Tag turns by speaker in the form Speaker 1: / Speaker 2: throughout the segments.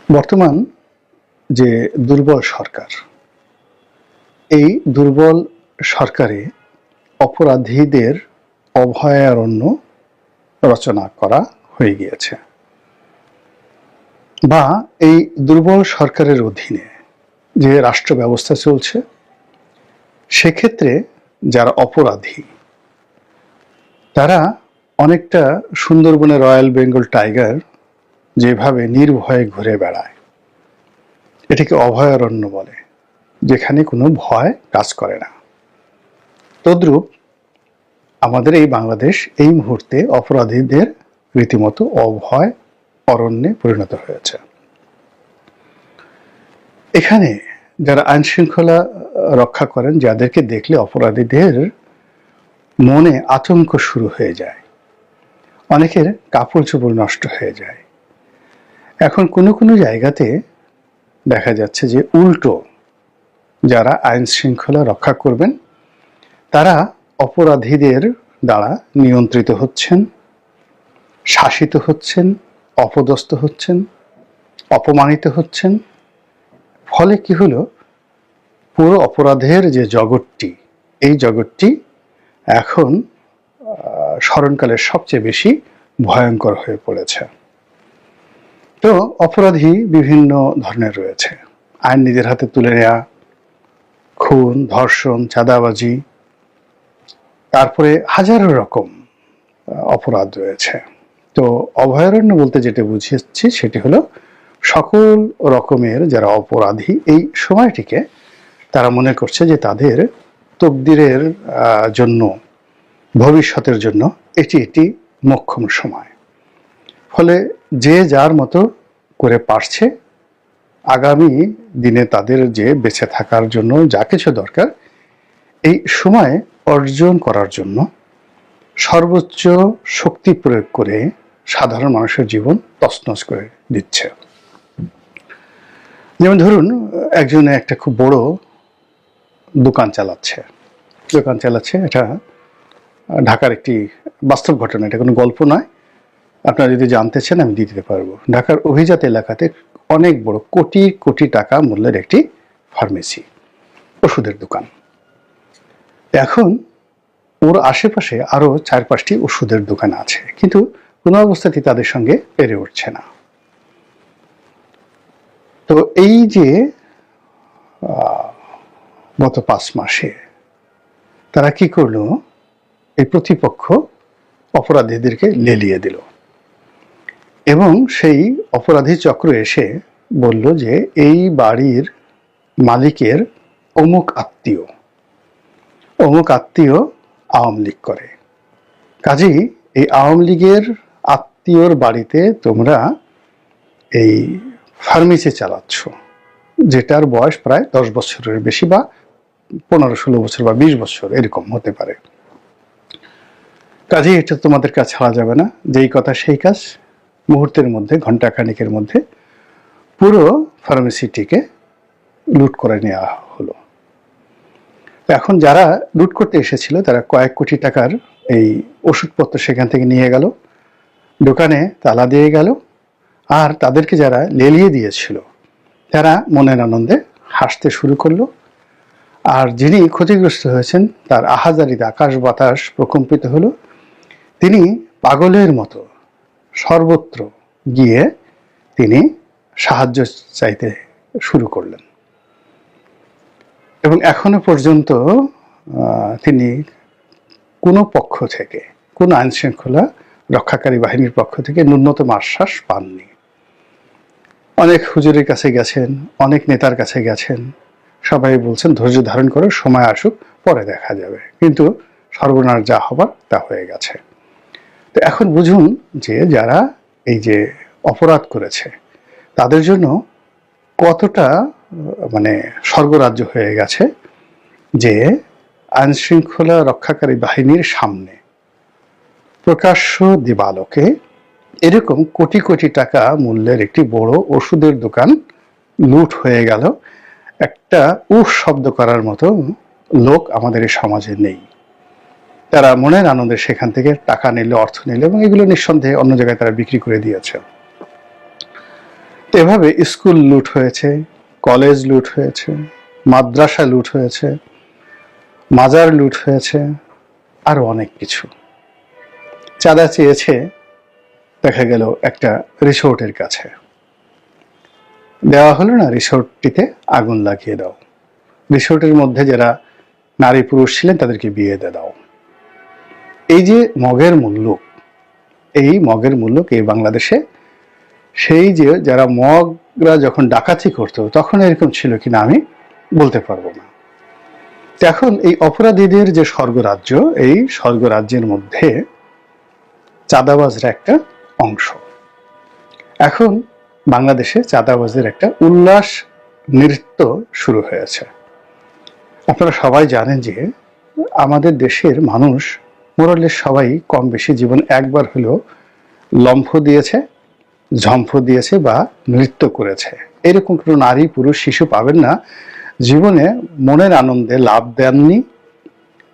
Speaker 1: বর্তমান যে দুর্বল সরকার, এই দুর্বল সরকারে অপরাধীদের অভয়ারণ্য রচনা করা হয়ে গিয়েছে, বা এই দুর্বল সরকারের অধীনে যে রাষ্ট্র ব্যবস্থা চলছে সেক্ষেত্রে যারা অপরাধী তারা অনেকটা সুন্দরবনের রয়্যাল বেঙ্গল টাইগার যেভাবে নির্ভয়ে ঘুরে বেড়ায়, এটাকে অভয়ারণ্য বলে, যেখানে কোনো ভয় কাজ করে না। তদ্রূপ আমাদের এই বাংলাদেশ এই মুহূর্তে অপরাধীদের রীতিমতো অভয় অরণ্যে পরিণত হয়েছে। এখানে যারা আইন শৃঙ্খলা রক্ষা করেন, যাদেরকে দেখলে অপরাধীদের মনে আতঙ্ক শুরু হয়ে যায়, অনেকের কাপড় চোপড় নষ্ট হয়ে যায়। এখন কোনো কোনো জায়গাতে দেখা যাচ্ছে যে উল্টো যারা আইন শৃঙ্খলা রক্ষা করবেন তারা অপরাধীদের দ্বারা নিয়ন্ত্রিত হচ্ছেন, শাসিত হচ্ছেন, অপদস্থ হচ্ছেন, অপমানিত হচ্ছেন। ফলে কি হলো, পুরো অপরাধের যে জগৎটি, এই জগৎটি এখন স্মরণকালের সবচেয়ে বেশি ভয়ঙ্কর হয়ে পড়েছে। তো অপরাধী বিভিন্ন ধরনের রয়েছে। আইন নিজের হাতে তুলে নেওয়া, খুন, ধর্ষণ, চাঁদাবাজি, তারপরে হাজারো রকম অপরাধ রয়েছে। তো অভয়ারণ্য বলতে যেটা বুঝেছি সেটি হলো সকল রকমের যারা অপরাধী এই সময়টিকে তারা মনে করছে যে তাদের তকদিরের জন্য, ভবিষ্যতের জন্য এটি একটি মোক্ষম সময়। ফলে যে যার মতো করে পারছে আগামী দিনে তাদের যে বেঁচে থাকার জন্য যা কিছু দরকার এই সময় অর্জন করার জন্য সর্বোচ্চ শক্তি প্রয়োগ করে সাধারণ মানুষের জীবন তছনছ করে দিচ্ছে। যেমন ধরুন, একজনে একটা খুব বড় দোকান চালাচ্ছে, এটা ঢাকার একটি বাস্তব ঘটনা, এটা কোনো গল্প নয়। আপনারা যদি জানতে চান আমি দিয়ে দিতে পারবো। ঢাকার অভিজাত এলাকাতে অনেক বড় কোটি কোটি টাকা মূল্যের একটি ফার্মেসি, ওষুধের দোকান। এখন ওর আশেপাশে আরো 4-5টি ওষুধের দোকান আছে, কিন্তু কোনো অবস্থাতেই তাদের সঙ্গে পেরে উঠছে না। তো এই যে গত 5 মাসে তারা কি করলো, এই প্রতিপক্ষ অপরাধীদেরকে লেলিয়ে দিল এবং সেই অপরাধী চক্র এসে বলল যে এই বাড়ির মালিকের অমুক আত্মীয় আওয়ামী লীগ করে, কাজেই এই আওয়ামী লীগের আত্মীয়র বাড়িতে তোমরা এই ফার্মেসি চালাচ্ছ, যেটার বয়স প্রায় 10 বছরের বেশি, বা 15-16 বছর বা 20 বছর এরকম হতে পারে। কাজেই এটা তোমাদের কাছে ছাড়া যাবে না। যেই কথা সেই কাজ, মুহূর্তের মধ্যে, ঘন্টাখানিকের মধ্যে পুরো ফার্মেসিটিকে লুট করে নেওয়া হলো। এখন যারা লুট করতে এসেছিল তারা কয়েক কোটি টাকার এই ওষুধপত্র সেখান থেকে নিয়ে গেল, দোকানে তালা দিয়ে গেল, আর তাদেরকে যারা লেলিয়ে দিয়েছিল তারা মনের আনন্দে হাসতে শুরু করলো। আর যিনি ক্ষতিগ্রস্ত হয়েছেন তার আহাজারিতে আকাশ বাতাস প্রকম্পিত হলো। তিনি পাগলের মতো সর্বত্র গিয়ে তিনি সাহায্য চাইতে শুরু করলেন এবং এখনো পর্যন্ত তিনি কোনো পক্ষ থেকে, কোনো আইন শৃঙ্খলা রক্ষাকারী বাহিনীর পক্ষ থেকে ন্যূনতম আশ্বাস পাননি। অনেক হুজুরের কাছে গেছেন, অনেক নেতার কাছে গেছেন, সবাই বলছেন ধৈর্য ধারণ করো, সময় আসুক, পরে দেখা যাবে। কিন্তু সর্বনাশ যা হবার তা হয়ে গেছে। তো এখন বুঝুন যে যারা এই যে অপরাধ করেছে তাদের জন্য কতটা স্বর্গরাজ্য হয়ে গেছে যে আইন শৃঙ্খলা রক্ষাকারী বাহিনীর সামনে প্রকাশ্য দিবালোকে এরকম কোটি কোটি টাকা মূল্যের একটি বড় ওষুধের দোকান লুট হয়ে গেল। একটা উফ শব্দ করার মতো লোক আমাদের এই সমাজে নেই। তারা মনের আনন্দে সেখান থেকে টাকা নিল, অর্থ নিল এবং এগুলো নিঃসন্দেহে অন্য জায়গায় তারা বিক্রি করে দিয়েছে। তো এভাবে স্কুল লুট হয়েছে, কলেজ লুট হয়েছে, মাদ্রাসা লুট হয়েছে, মাজার লুট হয়েছে, আরো অনেক কিছু। চাঁদা চেয়েছে দেখা গেল একটা রিসোর্টের কাছে, দেওয়া হলো না, রিসোর্টটিতে আগুন লাগিয়ে দাও, রিসোর্টের মধ্যে যারা নারী পুরুষ ছিলেন তাদেরকে বিয়ে দিয়ে দাও। এই যে মগের মুল্লুক, এই মগের মুল্লুক এই বাংলাদেশে সেই যে যারা মগরা যখন ডাকাতি করতো তখন এরকম ছিল কিনা আমি বলতে পারবো না। এখন এই অপরাধীদের যে স্বর্গরাজ্য, এই স্বর্গরাজ্যের মধ্যে চাঁদাবাজরা একটা অংশ। এখন বাংলাদেশে চাঁদাবাজের একটা উল্লাস নৃত্য শুরু হয়েছে। আপনারা সবাই জানেন যে আমাদের দেশের মানুষ মোরালের সবাই কম বেশি জীবন একবার হলেও লম্ফ দিয়েছে, ঝম্প দিয়েছে বা নৃত্য করেছে। এরকম কোনো নারী পুরুষ শিশু পাবেন না জীবনে মনের আনন্দে লাভ দেননি,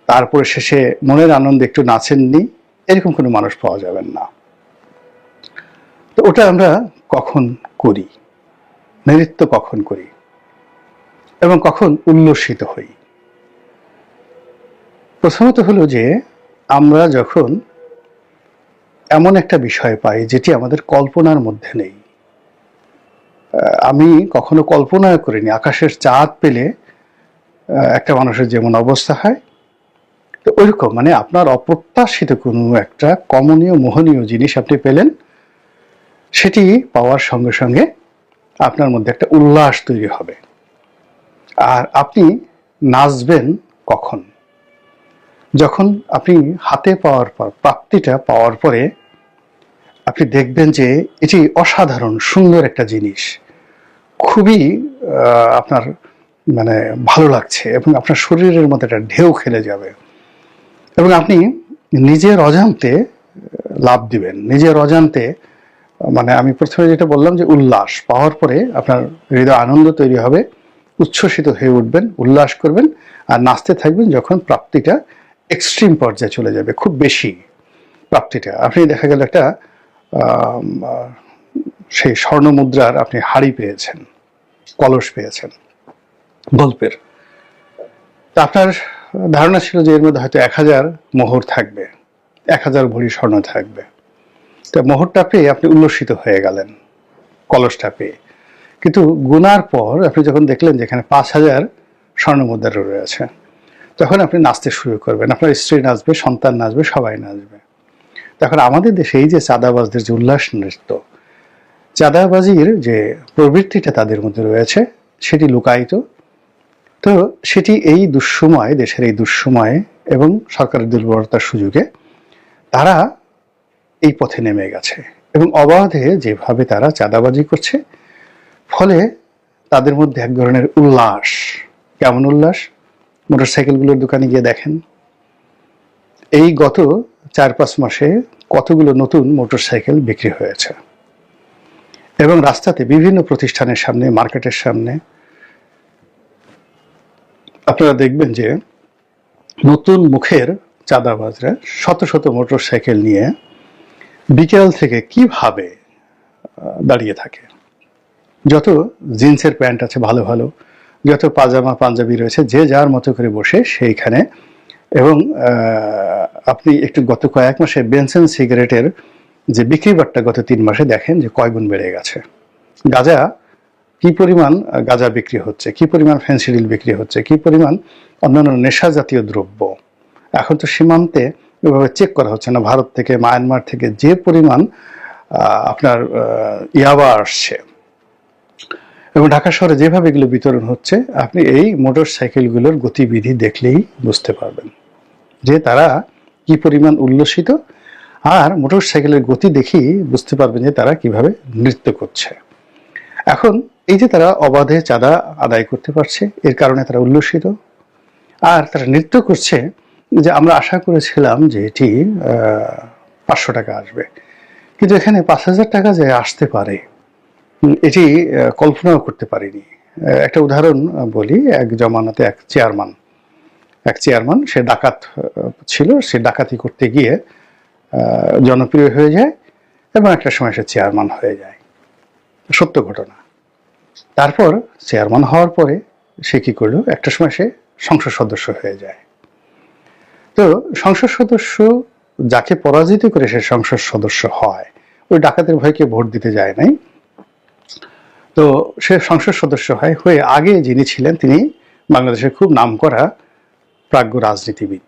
Speaker 1: তারপরে শেষে মনের আনন্দে একটু নাচেননি, এরকম কোনো মানুষ পাওয়া যাবেন না। তো ওটা আমরা কখন করি, নৃত্য কখন করি এবং কখন উল্লসিত হই? প্রথমত হলো যে আমরা যখন এমন একটা বিষয় পাই যেটি আমাদের কল্পনার মধ্যে নেই। আমি কখনো কল্পনা করিনি আকাশের চাঁদ পেলে একটা মানুষের যেমন অবস্থা হয়, তো ওইরকম মানে আপনার অপ্রত্যাশিত কোনো একটা কমনীয় মোহনীয় জিনিস আপনি পেলেন, সেটি পাওয়ার সঙ্গে সঙ্গে আপনার মধ্যে একটা উল্লাস তৈরি হবে। আর আপনি নাচবেন কখন? যখন আপনি হাতে পাওয়ার পর, প্রাপ্তিটা পাওয়ার পরে আপনি দেখবেন যে এটি অসাধারণ সুন্দর একটা জিনিস, খুবই আপনার মানে ভালো লাগছে এবং আপনার শরীরের মধ্যে একটা ঢেউ খেলে যাবে এবং আপনি নিজের অজান্তে লাভ দিবেন, নিজের অজান্তে। মানে আমি প্রথমে যেটা বললাম যে উল্লাস পাওয়ার পরে আপনার হৃদয় আনন্দ তৈরি হবে, উচ্ছ্বসিত হয়ে উঠবেন, উল্লাস করবেন আর নাচতে থাকবেন যখন প্রাপ্তিটা এক্সট্রিম পর্যায়ে চলে যাবে, খুব বেশি প্রাপ্তিটা। আপনি দেখা গেল একটা সেই স্বর্ণ মুদ্রার আপনি হাড়ি পেয়েছেন, কলস পেয়েছেন গল্পের, তা আপনার ধারণা ছিল যে এর মধ্যে হয়তো 1000 মোহর থাকবে, 1000 ভরি স্বর্ণ থাকবে। তো মোহরটা পেয়ে আপনি উল্লসিত হয়ে গেলেন কলসটা পেয়ে, কিন্তু গুনার পর আপনি যখন দেখলেন যেখানে 5000 স্বর্ণ মুদ্রা রয়েছে, তখন আপনি নাচতে শুরু করবেন, আপনার স্ত্রী নাচবে, সন্তান নাচবে, সবাই নাচবে। তখন আমাদের দেশে এই যে চাঁদাবাজদের যে উল্লাস নৃত্য, চাঁদাবাজির যে প্রবৃত্তিটা তাদের মধ্যে রয়েছে সেটি লুকায়িত। তো সেটি এই দুঃসময়, দেশের এই দুঃসময়ে এবং সরকারের দুর্বলতার সুযোগে তারা এই পথে নেমে গেছে এবং অবাধে যেভাবে তারা চাঁদাবাজি করছে, ফলে তাদের মধ্যে এক ধরনের উল্লাস। কেমন উল্লাস? মোটরসাইকেলগুলোর দোকানে গিয়ে দেখেন এই গত 4-5 মাসে কতগুলো নতুন মোটরসাইকেল বিক্রি হয়েছে এবং রাস্তাতে বিভিন্ন প্রতিষ্ঠানের সামনে, মার্কেটের সামনে আপনারা দেখবেন যে নতুন মুখের চাঁদাবাজরা শত শত মোটরসাইকেল নিয়ে বিকেল থেকে কিভাবে দাঁড়িয়ে থাকে। যত জিন্সের প্যান্ট আছে ভালো ভালো, যত পাজামা পাঞ্জাবি রয়েছে, যে যার মতো করে বসে সেইখানে। এবং আপনি একটু গত কয়েক মাসে বেনসন সিগারেটের যে বিক্রি বাট্টা গত 3 মাসে দেখেন যে কয়গুণ বেড়ে গেছে। গাঁজা, কি পরিমাণ গাঁজা বিক্রি হচ্ছে, কি পরিমাণ ফেন্সিডিল বিক্রি হচ্ছে, কি পরিমাণ অন্যান্য নেশা জাতীয় দ্রব্য। এখন তো সীমান্তে ওইভাবে চেক করা হচ্ছে না, ভারত থেকে, মায়ানমার থেকে যে পরিমাণ আপনার ইয়াবা আসছে এবং ঢাকা শহরে যেভাবে এগুলো বিতরণ হচ্ছে, আপনি এই মোটর সাইকেলগুলোর গতিবিধি দেখলেই বুঝতে পারবেন যে তারা কি পরিমাণ উল্লসিত। আর মোটর সাইকেলের গতি দেখেই বুঝতে পারবেন যে তারা কিভাবে নৃত্য করছে। এখন এই যে তারা অবাধে চাঁদা আদায় করতে পারছে, এর কারণে তারা উল্লসিত আর তারা নৃত্য করছে। যে আমরা আশা করেছিলাম যে এটি 500 টাকা আসবে, কিন্তু এখানে 5000 টাকা যে আসতে পারে এটি কল্পনাও করতে পারিনি। একটা উদাহরণ বলি, এক জমানাতে এক চেয়ারম্যান সে ডাকাত ছিল, সে ডাকাতি করতে গিয়ে জনপ্রিয় হয়ে যায় এবং একটা সময় সে চেয়ারম্যান হয়ে যায়। সত্য ঘটনা। তারপর চেয়ারম্যান হওয়ার পরে সে কি করলো, একটা সময় সে সংসদ সদস্য হয়ে যায়। তো সংসদ সদস্য যাকে পরাজিত করে সে সংসদ সদস্য হয়, ওই ডাকাতের ভয়কে ভোট দিতে যায় নাই। তো সে সংসদ সদস্য হয়ে আগে যিনি ছিলেন তিনি বাংলাদেশের খুব নামকরা প্রাজ্ঞ রাজনীতিবিদ,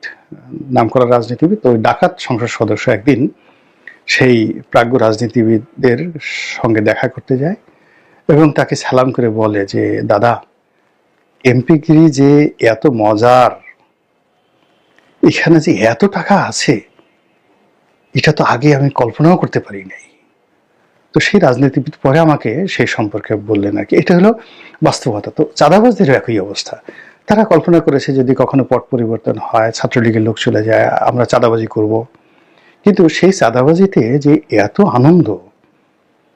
Speaker 1: তো ওই ডাকাত সংসদ সদস্য একদিন সেই প্রাজ্ঞ রাজনীতিবিদদের সঙ্গে দেখা করতে যায় এবং তাকে সালাম করে বলে যে, দাদা, এমপিগিরি যে এত মজার, এখানে যে এত টাকা আছে, এটা তো আগে আমি কল্পনাও করতে পারি নাই। তো সেই রাজনীতিবিদ পরে আমাকে সেই সম্পর্কে বললেন আর কি। এটা হলো বাস্তবতা। তো চাঁদাবাজদেরও একই অবস্থা। তারা কল্পনা করেছে যদি কখনো পট পরিবর্তন হয়, ছাত্রলীগের লোক চলে যায়, আমরা চাঁদাবাজি করব। কিন্তু সেই চাঁদাবাজিতে যে এত আনন্দ,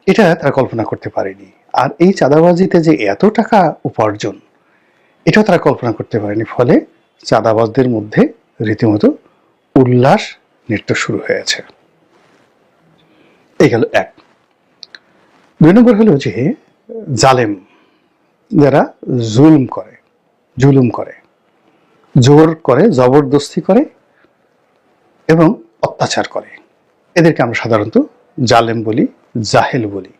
Speaker 1: এটা তারা কল্পনা করতে পারেনি। আর এই চাঁদাবাজিতে যে এত টাকা উপার্জন, এটাও তারা কল্পনা করতে পারেনি। ফলে চাঁদাবাজদের মধ্যে রীতিমতো উল্লাস নৃত্য শুরু হয়েছে। এই গেল এক। 2 নম্বর হলো যে জালেম, যারা জুলুম করে, জোর করে, জবরদস্তি করে এবং অত্যাচার করে, এদেরকে আমরা সাধারণত জালেম বলি, জাহেল বলি।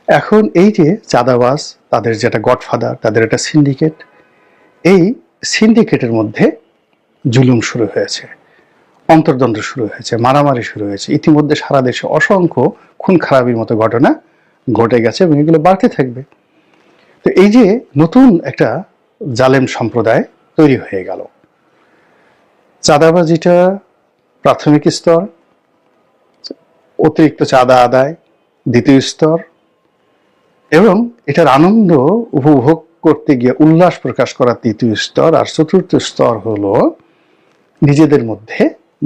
Speaker 1: এখন এই যে চাঁদাবাজ, তাদের যেটা গডফাদার, তাদের একটা সিন্ডিকেট, এই সিন্ডিকেটের মধ্যে জুলুম শুরু হয়েছে, অন্তর্দ্বন্দ্ব শুরু হয়েছে, মারামারি শুরু হয়েছে। ইতিমধ্যে সারা দেশে অসংখ্য খুন খারাপির মতো ঘটনা ঘটে গেছে এবং এগুলো বাড়তে থাকবে। তো এই যে নতুন একটা জালেম সম্প্রদায় তৈরি হয়ে গেল। চাঁদাবাজিটা প্রাথমিক স্তর, অতিরিক্ত চাঁদা আদায় দ্বিতীয় স্তর, এবং এটার আনন্দ উপভোগ করতে গিয়ে উল্লাস প্রকাশ করা তৃতীয় স্তর, আর চতুর্থ স্তর হলো নিজেদের মধ্যে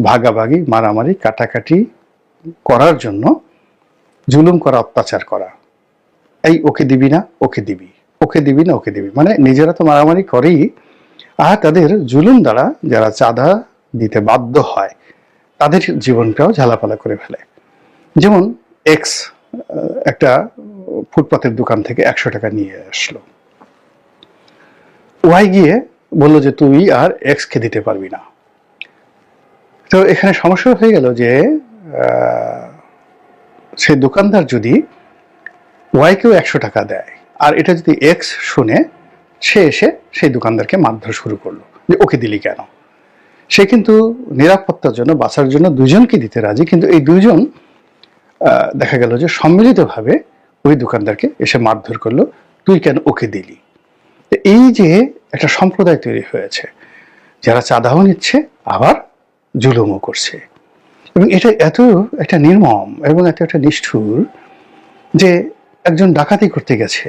Speaker 1: ভাগাভাগি, মারামারি, কাটাকাটি করার জন্য জুলুম করা, অত্যাচার করা। এই ওকে দিবি না, ওকে দিবি, ওকে দিবি না, ওকে দিবি, মানে নিজেরা তো মারামারি করেই, আর তাদের জুলুম দ্বারা যারা চাঁদা দিতে বাধ্য হয় তাদের জীবনটাও ঝালাপালা করে ফেলে। যেমন এক্স একটা ফুটপাতের দোকান থেকে 100 টাকা নিয়ে আসলো, ওয়াই গিয়ে বললো যে তুই আর এক্স কে দিতে পারবি না। তো এখানে সমস্যা হয়ে গেল যে সেই দোকানদার যদি ওয়াইকেও 100 টাকা দেয়, আর এটা যদি এক্স শুনে, সে এসে সেই দোকানদারকে মারধর শুরু করলো যে ওকে দিলি কেন। সে কিন্তু নিরাপত্তার জন্য, বাঁচার জন্য দুজনকে দিতে রাজি, কিন্তু এই দুজন দেখা গেল যে সম্মিলিতভাবে ওই দোকানদারকে এসে মারধর করলো, তুই কেন ওকে দিলি। এই যে একটা সম্প্রদায় তৈরি হয়েছে, যারা চাঁদাও নিচ্ছে আবার জুলুমও করছে, এবং এটা এত একটা নির্মম এবং এত একটা নিষ্ঠুর যে একজন ডাকাতি করতে গেছে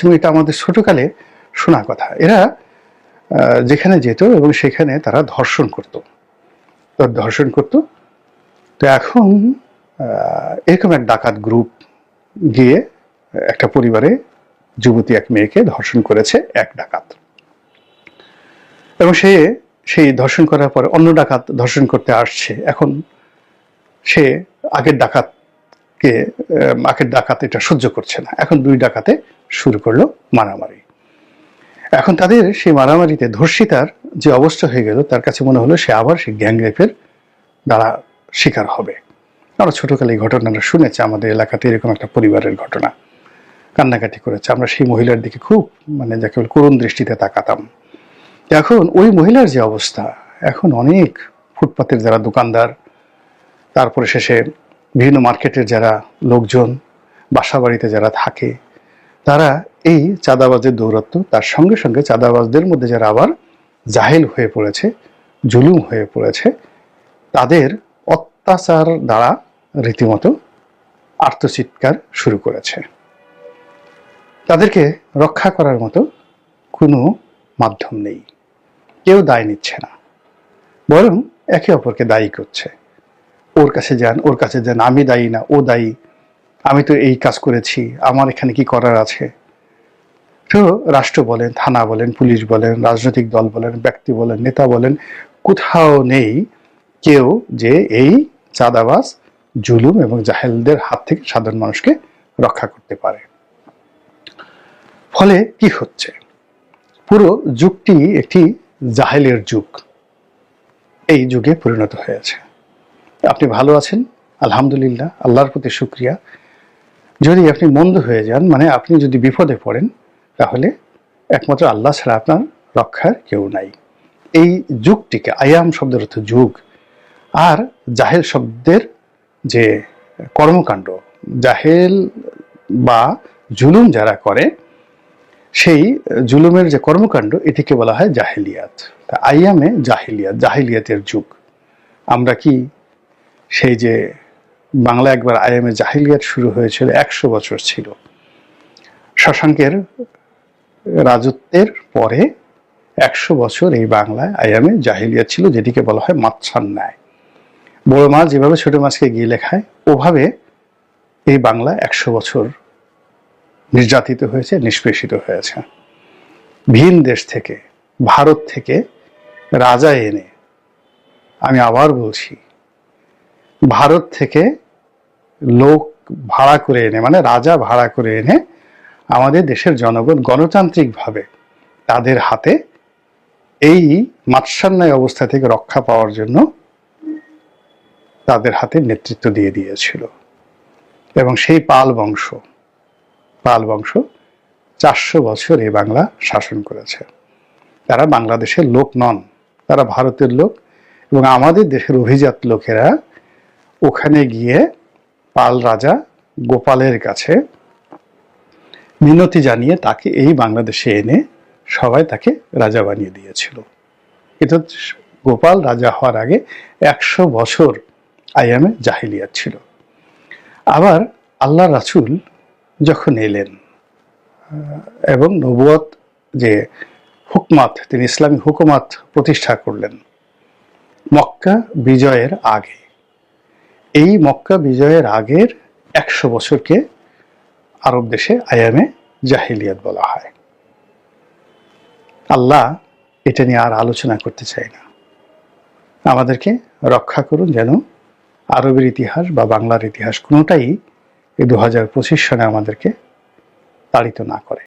Speaker 1: এবং এটা আমাদের ছোটকালে শোনা কথা। এরা যেখানে যেত এবং সেখানে তারা ধর্ষণ করত। তো এখন এরকম এক ডাকাত গ্রুপ গিয়ে একটা পরিবারে যুবতী এক মেয়েকে ধর্ষণ করেছে এক ডাকাত, এবং সেই ধর্ষণ করার পরে অন্য ডাকাত ধর্ষণ করতে আসছে। এখন সে আগের ডাকাত এটা সহ্য করছে না, এখন 2 ডাকাতে শুরু করলো মারামারি। এখন তাদের সেই মারামারিতে ধর্ষিতার যে অবস্থা হয়ে গেল, তার কাছে মনে হলো সে আবার সেই গ্যাং রেপের দ্বারা শিকার হবে। আমরা ছোটকালে এই ঘটনাটা শুনেছি, আমাদের এলাকাতে এরকম একটা পরিবারের ঘটনা, কান্নাকাটি করেছে। আমরা সেই মহিলার দিকে খুব যাকে করুণ দৃষ্টিতে তাকাতাম। এখন ওই মহিলার যে অবস্থা, এখন অনেক ফুটপাতের যারা দোকানদার, তারপরে শেষে বিভিন্ন মার্কেটের যারা লোকজন, বাসা বাড়িতে যারা থাকে, তারা এই চাঁদাবাজের দৌরাত্ম্য, তার সঙ্গে সঙ্গে চাঁদাবাজদের মধ্যে যারা আবার জাহেল হয়ে পড়েছে, জুলুম হয়ে পড়েছে, তাদের অত্যাচার দ্বারা রীতিমতো আর্তচিৎকার শুরু করেছে। তাদেরকে রক্ষা করার মতো কোনো মাধ্যম নেই, কেউ দায় নিচ্ছে না, বরং একে অপরকে দায়ী করছে। ওর কাছে যান, আমি দায়ী না, ও দায়ী, আমি তো এই কাজ করেছি, আমার এখানে কি করার আছে। তো রাষ্ট্র বলেন, থানা বলেন, পুলিশ বলেন, রাজনৈতিক দল বলেন, ব্যক্তি বলেন, নেতা বলেন, কোথাও নেই কেউ যে এই চাঁদাবাজ জুলুম এবং জাহেলদের হাত থেকে সাধারণ মানুষকে রক্ষা করতে পারে। ফলে কি হচ্ছে, পুরো যুগটি একটি জাহেলের যুগ, এই যুগে পরিণত হয়েছে। আপনি ভালো আছেন, আলহামদুলিল্লাহ, আল্লাহর প্রতি শুকরিয়া। যদি আপনি মন্দ হয়ে যান, মানে আপনি যদি বিপদে পড়েন, তাহলে একমাত্র আল্লাহ ছাড়া আপনার রক্ষার কেউ নাই। এই যুগটিকে, আয়াম শব্দের অর্থ যুগ, আর জাহেল শব্দের যে কর্মকাণ্ড, জাহেল বা জুলুম যারা করে, সেই জুলুমের যে কর্মকাণ্ড, এটিকে বলা হয় জাহেলিয়াত। তা আয়ামে জাহেলিয়াত, জাহেলিয়াতের যুগ। আমরা কি সেই যে বাংলা একবার আয়ামে জাহেলিয়াত শুরু হয়েছিল, 100 বছর ছিল, শশাঙ্কের রাজত্বের পরে 100 বছর এই বাংলায় আয়ামে জাহেলিয়াত ছিল, যেটিকে বলা হয় মাছার ন্যায়। বড় মাছ যেভাবে ছোট মাছকে গিলে খায়, ওভাবে এই বাংলা 100 বছর নির্যাতিত হয়েছে, নিষ্পেষিত হয়েছে। ভিন দেশ থেকে, ভারত থেকে রাজা এনে, আমি আবার বলছি, ভারত থেকে লোক ভাড়া করে এনে, মানে রাজা ভাড়া করে এনে আমাদের দেশের জনগণ গণতান্ত্রিকভাবে তাদের হাতে এই মাৎসান্যায় অবস্থা থেকে রক্ষা পাওয়ার জন্য তাদের হাতে নেতৃত্ব দিয়ে দিয়েছিল। এবং সেই পাল বংশ 400 বছর এই বাংলা শাসন করেছে। তারা বাংলাদেশের লোক নন, তারা ভারতের লোক। এবং আমাদের দেশের অভিজাত লোকেরা ওখানে গিয়ে পাল রাজা গোপালের কাছে মিনতি জানিয়ে তাকে এই বাংলাদেশে এনে সবাই তাকে রাজা বানিয়ে দিয়েছিল। এটা গোপাল রাজা হওয়ার আগে 100 বছর আয়ামে জাহিলিয়াত ছিল। আবার আল্লাহ রাসূল যখন এলেন এবং নবুয়ত যে হুকমাত, তিনি ইসলামী হুকুমাত প্রতিষ্ঠা করলেন মক্কা বিজয়ের আগে, এই মক্কা বিজয়ের আগের 100 বছরকে আরব দেশে আয়ামে জাহিলিয়াত বলা হয়। আল্লাহ এটা নিয়ে আর আলোচনা করতে চাই না। আমাদেরকে রক্ষা করুন যেন আরবের ইতিহাস বা বাংলার ইতিহাস কোনোটাই এই 2025 সনে আমাদেরকে তাড়িত না করে।